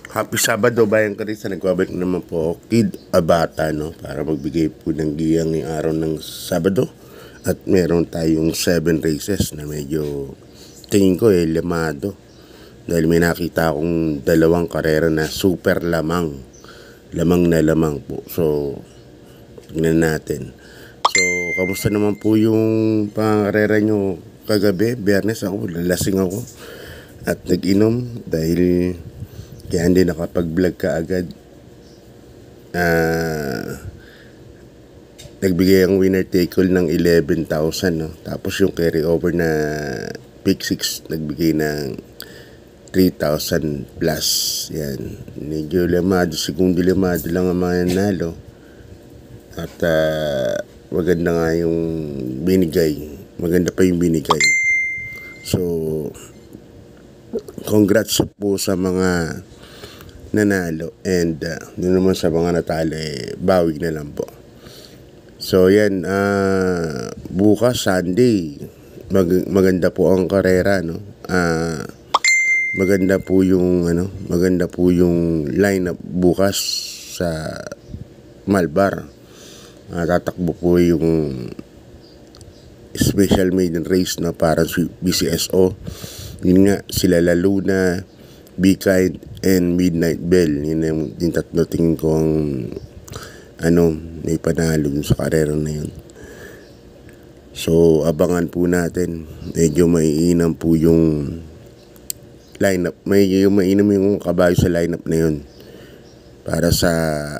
Happy Sabado, Bayang Karisa. Nagbabalik naman po ako, Kid Abata, no? Para magbigay po ng giyang ng araw ng Sabado. At meron tayong 7 races na medyo tingin ko limado. Dahil may nakita akong dalawang karera na super lamang. Lamang na lamang po. So, tignan natin. So, kamusta naman po yung pangarera nyo kagabi? Biyernes ako, lalasing ako. At nag-inom dahil kaya hindi nakapag-vlog ka agad. Nagbigay ang winner take all ng 11,000, no? Tapos yung carry over na pick 6 nagbigay ng 3,000 plus. Yan. Medyo limado, segundo limado lang ang mga nalo. At maganda nga yung binigay. Maganda pa yung binigay. So, congrats po sa mga nanalo, and doon naman sa mga natalo, bawi na lang po. So yan, bukas Sunday maganda po ang karera, no? Maganda po yung lineup bukas sa Malbar. Tatakbo po yung special maiden race na para BCSO. Yun nga, sila Luna, Be Kind, and Midnight Bell. Yun yung tatlo tingin ko ang may panalo dun sa karera na yun. So, abangan po natin. Medyo maiinam po yung lineup. Medyo mainam yung kabayo sa lineup na yun para sa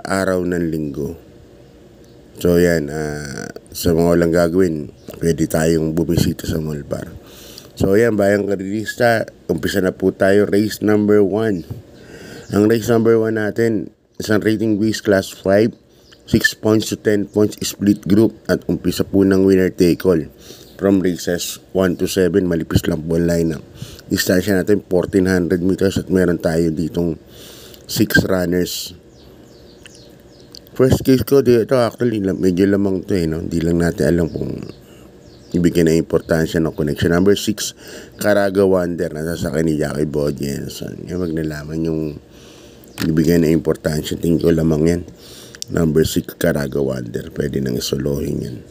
araw ng linggo. So, yan. Sa mga walang gagawin, pwede tayong bumisita sa Malbar. So ayan, Bayang Karista, umpisa na po tayo. Race number 1. Ang race number 1 natin, isang rating base class 5, 6 points to 10 points split group, at umpisa po ng winner take all. From races 1 to 7, malipis lang po ang lineup. Distansya natin 1,400 meters at meron tayo ditong 6 runners. First case ko dito, actually medyo lamang to, no? Hindi lang natin alam kung ibigyan na importansya ng connection. Number 6, Caraga Wonder, nasasakay ni Jackie Bo Jenson. Yung magnalaman yung ibigyan na importansya, tingin ko lamang yan. Number 6, Caraga Wonder, pwede nang isolohin yan.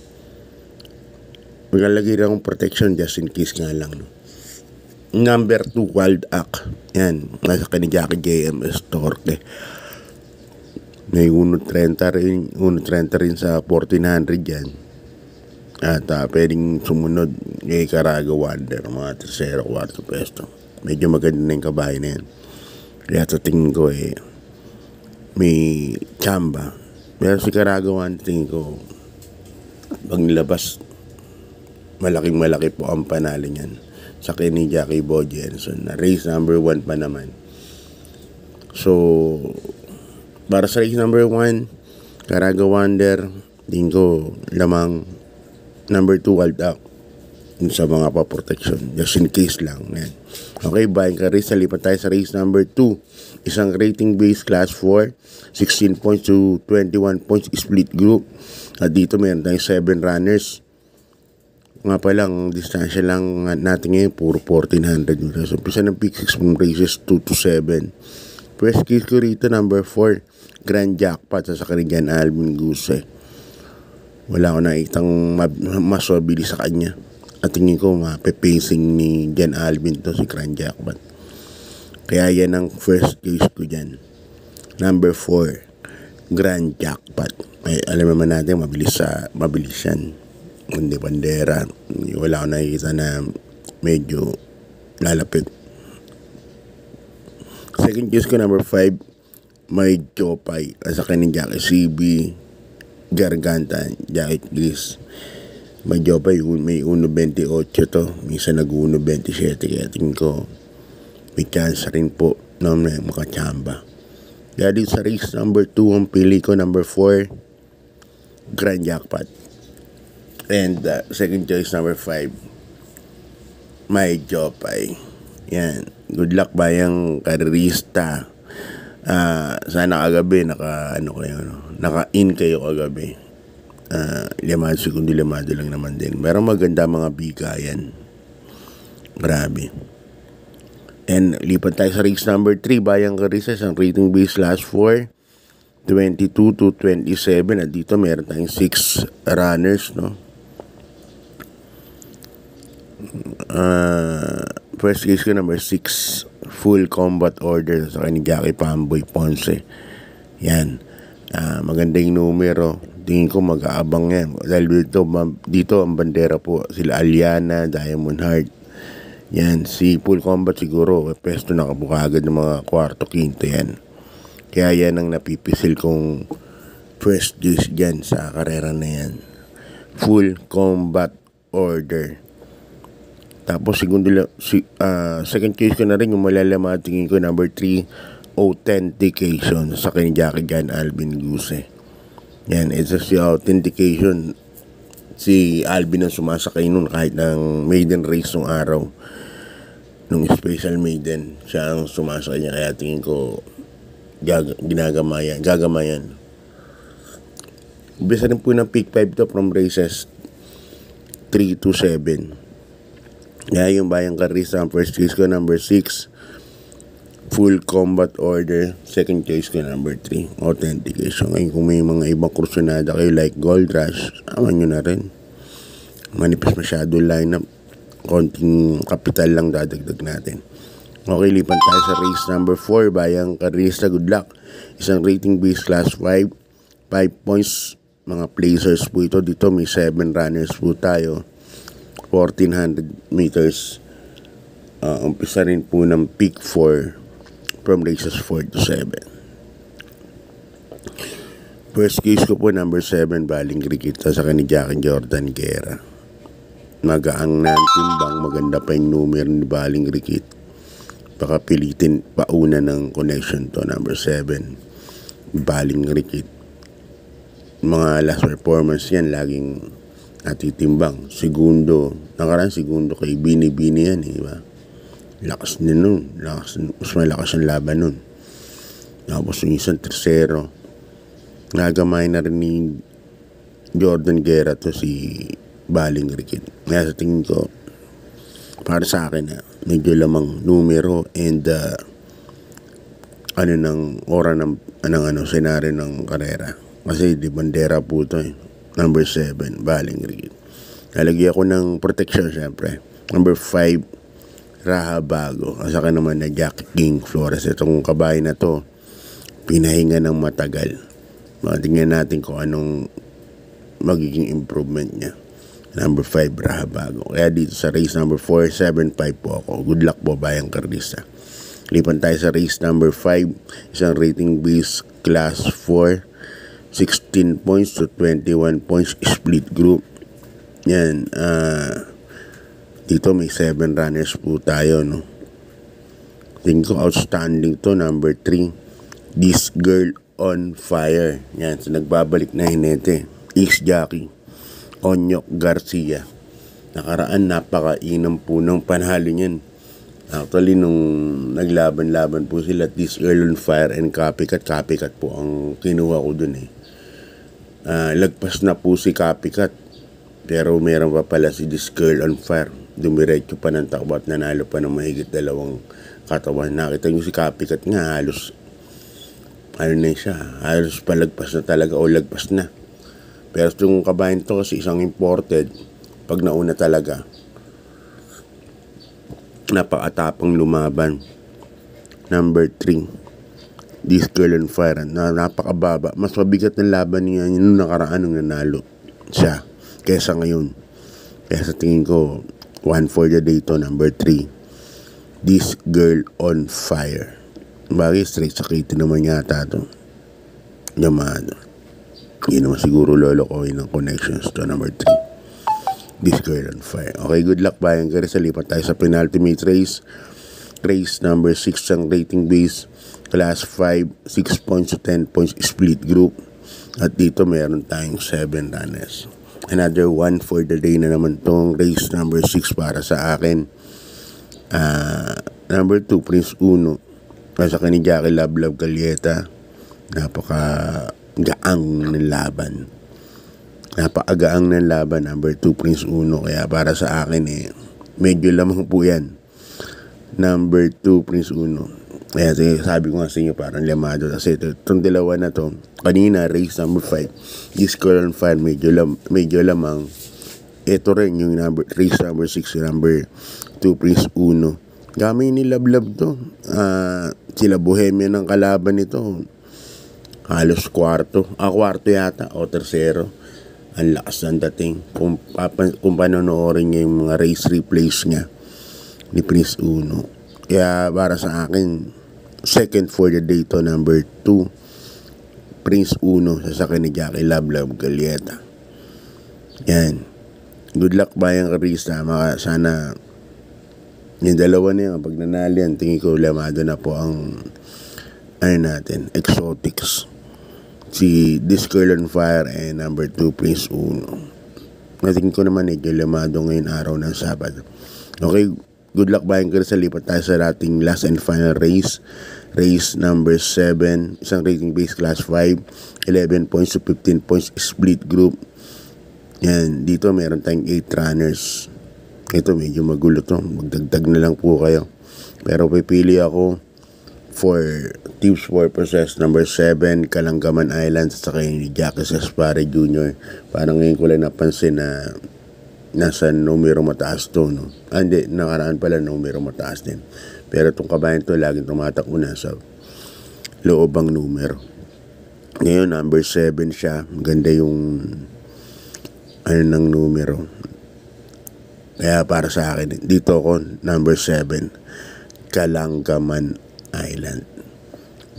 Maglalagay lang ng protection just in case nga lang, no? Number 2, Wild Act, yan, nasasakay ni Jackie JMS Torque. May 1.30 rin sa 1,400 yan. At pwedeng sumunod kay Caraga Wonder, mga 3-4 pesto. Medyo maganda na yung kabahay na yan. Kaya sa tingin ko may chamba. Pero si Caraga Wonder, tingin ko pag nilabas, malaki po ang panalo niyan sa ni Jackie Bo Jenson na race number 1 pa naman. So para sa race number 1, Caraga Wonder, tingin ko lamang. Number 2, Wild Act, sa mga pa-protection, just in case lang. Yan. Okay, Bayang Karisa, lipat tayo sa race number 2. Isang rating base class 4, 16 points to 21 points split group. At dito meron tayong 7 runners. Nga pa lang, distansya lang natin ngayon, puro 1,400 meters. Umpisa ng pick 6 from races 2 to 7. First case ko rito, number 4, Grand Jackpot, sa Jan Alvin Guse. Wala ko nakitang mas mabilis sa kanya. At tingin ko mapipacing ni Jan Alvin to, si Grand Jackpot. Kaya yan ang first case ko dyan. Number 4, Grand Jackpot. Ay, alam naman natin mabilis yan. Hindi bandera. Wala ko nakikita na medyo lalapit. Second case ko, number 5, May Jopay. Sa kanin Jackie CB Garganta, Jackie Gris. May Jopay, may 1.28 to. Minsan nag-1.27. Kaya tingin ko may chance rin po na makachamba. Kaya dito sa race number 2, ang pili ko, number 4, Grand Jackpot. And second choice, number 5, May Jopay. Yan. Good luck, Bayang Karista. Sana kagabi naka-in kayo kagabi. Segundo limado lang naman din. Pero maganda mga bigayan. Grabe. And lipat tayo sa race number 3, Bayang Carissa, isang rating base last 4, 22 to 27. At dito meron tayong 6 runners, no? First case ko number 6, Full Combat Order sa ni Jackie Pamboy Ponce. Yan. Maganda yung numero. Tingin ko mag-aabang yan. Dahil dito ang bandera po, sila Aliana, Diamond Heart. Yan, si Full Combat siguro, pesto nakabukagad ng mga kwarto, quinto yan. Kaya yan ang napipisil kong first case dyan sa karera na yan. Full Combat Order. Tapos second case ko na rin yung malalama, tingin ko number 3, Authentication sa kay Jackie Jan Alvin Guse. Yan, it's a authentication. Si Alvin ang sumasakay nun kahit ng maiden race nung araw. Nung special maiden, siya ang sumasakay niya. Kaya tingin ko gagamayan. Bisa rin po ng pick 5 to from races 3 to 7. Kaya yung Bayang Carissa, ang first case ko number 6, Full Combat Order. Second case ko number 3, Authentication. Ngayon kung may mga ibang kursunada kayo like Gold Rush, aman nyo na rin. Manipis masyado lineup, konting kapital lang dadagdag natin. Okay, lipan tayo sa race number 4, Bayang Carissa. Good luck. Isang rating base class 5, 5 points. Mga placers po ito. Dito may 7 runners po tayo. 1400 meters. Umpisa rin po ng peak 4 from races 4 to 7. First case ko po number 7, Baling Rikita sa ni Jackie Jordan Guerra. Magaang na timbang, maganda pa yung numero ni Baling Rikit. Baka pilitin pauna ng connection to number 7, Baling Rikit. Mga last performance yan laging natitimbang. Nakaraan segundo kay Bini yan, diba? Lakas din nun. Mas malakas ang laban nun. Tapos yung isang tercero, nagamay na rin ni Jordan Guerra to si Baling Rikit. Kaya sa tingin ko, para sa akin medyo lamang numero and senaryo ng karera. Kasi di bandera po ito Number 7, Baling Rikit. Nalagyan ko ng protection syempre. Number 5, Rahabago. At saka naman na Jack King Flores. Itong kabahay na to, pinahinga ng matagal. Tingnan natin kung anong magiging improvement niya. Number 5, Rahabago. Kaya dito sa race number 4, 7-5 po ako. Good luck po, Bayang Carissa. Lipan tayo sa race number 5. Isang rating base class 4. 16 points to 21 points split group. Yan. Dito may 7 runners po tayo, no? Tingin ko outstanding to, number 3. This Girl on Fire. Yan. So nagbabalik na hinete. Ex-jockey Onyok Garcia. Nakaraan napakainam po ng panalo niyan. Actually, nung naglaban-laban po sila, This Girl on Fire and Copycat po ang kinuha ko dun eh. Lagpas na po si Copycat, pero meron pa pala si This Girl on Fire. Dumiretso pa ng takbo at nanalo pa ng mahigit 2 katawan. Nakita nyo si Copycat nga, halos halos palagpas na talaga o lagpas na. Pero itong kabayan to kasi isang imported, pag nauna talaga, napakatapang lumaban. Number 3, This Girl on Fire. Napakababa. Mas mabigat ng laban niya yung nakaraan nung nanalo siya kesa ngayon. Kaya sa tingin ko, 1 for the day to, number 3, This Girl on Fire. Bagay, straight sa Kitty naman yata to. Yamado. Hindi naman siguro lolokohin ng connections to, number 3, This Girl on Fire. Okay, good luck, Bayang Carissa. Lipat tayo sa penultimate race. Race number 6 ang rating base. Class 5, 6 points to 10 points split group. At dito meron tayong 7 runners. Another 1 for the day na naman tong race number 6 para sa akin. Number 2, Prince Uno. Nasa kani Jackie Love Galieta. Napakagaang ng laban. Napakagaang ng laban. Number 2, Prince Uno. Kaya para sa akin medyo lamang po yan. number 2, Prince Uno. Kaya sabi ko nga sa inyo, parang lamado. Kasi itong dalawa na to, kanina, race number 5, Discord on Fire, medyo lamang. Ito rin yung race number 6, number 2, Prince Uno. Kami nilablab to. Sila Bohemian ng kalaban nito. Halos kwarto yata, o tersero. Ang lakas ng dating. Kung panonoorin niya yung mga race replays niya ni Prince Uno. Kaya para sa akin, second for the day to, number 2, Prince Uno, sasakyan ni Jackie Lablab Galieta. Yan. Good luck Bayang Karista. Sana yung dalawa na yun, pag nanalo yan, tingin ko lamado na po ang natin, exotics. Si This Girl on Fire and number 2, Prince Uno. Natingin ko naman medyo lamado ngayon araw ng Sabado. Okay, good luck Bayang Karista. Lipat tayo sa ating last and final race. Race number 7, isang rating base class 5, 11 points to 15 points, split group. Yan, dito meron tayong 8 runners. Ito medyo magulo to, magdagdag na lang po kayo. Pero pipili ako for tips purposes, number 7, Kalanggaman Island, sa kay ni Jackie Sespare Jr. Parang ngayon ko lang napansin na nasa numero mataas to, no? Hindi, nakaraan pala numero mataas din. Pero itong kabayan to, laging tumatakbo na sa loobang numero. Ngayon, number 7 siya. Maganda yung ng numero. Kaya para sa akin, dito ako, number 7, Kalanggaman Island.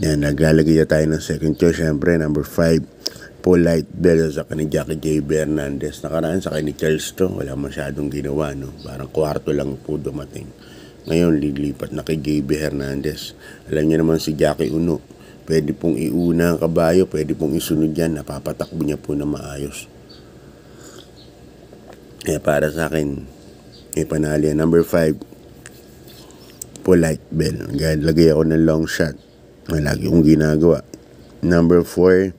Yan, naglalagay tayo ng second choice. Siyempre, number 5, Polite Bell sa ni Jackie J. Bernandez. Nakaraan sa ni Charles to, wala masyadong ginawa, no? Parang kwarto lang po dumating. Ngayon, lilipat na kay J.B. Hernandez. Alam niyo naman si Jackie Uno, pwede pong iuna ang kabayo, pwede pong isunod yan, napapatakbo niya po na maayos. Kaya para sa akin, panalo yan. Number 5, Polite Bell. Lagay ako ng long shot. Lagi kong ginagawa. Number 4,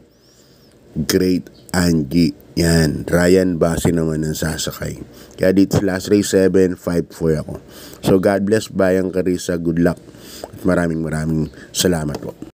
Great Angie. Yan. Ryan Basi naman ang sasakay. Kaya dito last race 7, 5-4 ako. So God bless Bayang Karista. Good luck. At maraming salamat po.